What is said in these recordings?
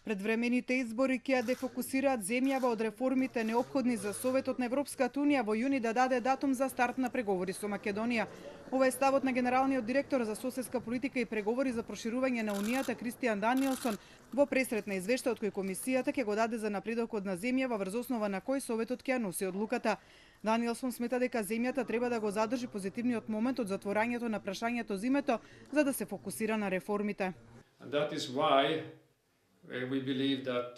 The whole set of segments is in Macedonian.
Предвремените избори ќе ја дефокусираат земјава од реформите неопходни за Советот на Европската Унија во јуни да даде датум за старт на преговори со Македонија. Ова е ставот на генералниот директор за соседска политика и преговори за проширување на Унијата Кристијан Даниелсон во пресрет на извештајот кој комисијата ќе го даде за напредокот на земјава врз основа на кој Советот ќе ја носи одлуката. Даниелсон смета дека земјата треба да го задржи позитивниот момент од затворањето на прашањето за името за да се фокусира на реформите. We believe that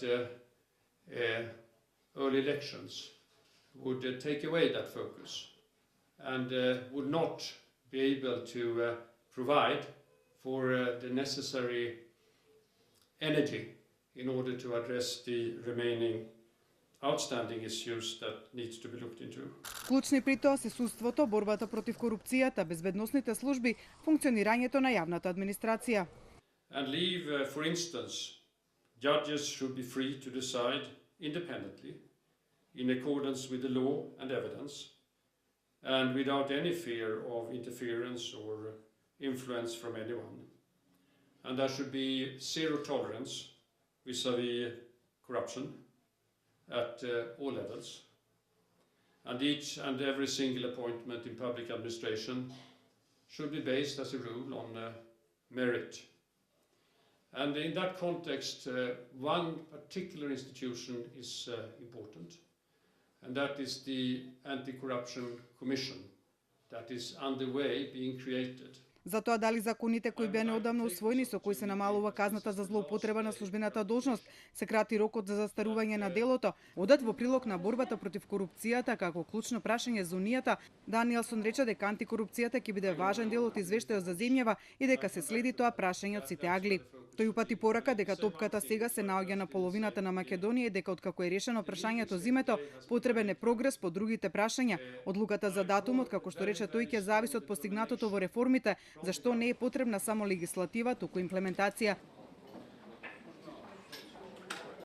early elections would take away that focus and would not be able to provide for the necessary energy in order to address the remaining outstanding issues that needs to be looked into. Клучни при тоа се судството, борбата против корупцијата, безбедносните служби, функционирањето на јавната администрација. And leave, for instance, judges should be free to decide independently in accordance with the law and evidence and without any fear of interference or influence from anyone. And there should be zero tolerance vis-à-vis corruption at all levels. And each and every single appointment in public administration should be based as a rule on merit. And in that context, one particular institution is important, and that is the Anti-Corruption Commission that is underway being created. За тоа дали законите кои беа неодамно усвоени со кои се намалува казната за злоупотреба на службената должност, се крати рокот за застарување на делото, одат во прилог на борбата против корупцијата како клучно прашање за Унијата, Даниелсон рече дека антикорупцијата ќе биде важен дел од извештајот за земјава и дека се следи тоа прашање од сите агли. Тој упати порака дека топката сега се наоѓа на половината на Македонија и дека откако е решено прашањето за името, потребен е прогрес по другите прашања. Одлуката за датумот, како што рече тој, ќе зависи од постигнатото во реформите, зашто не е потребна само легислатива, туку имплементација.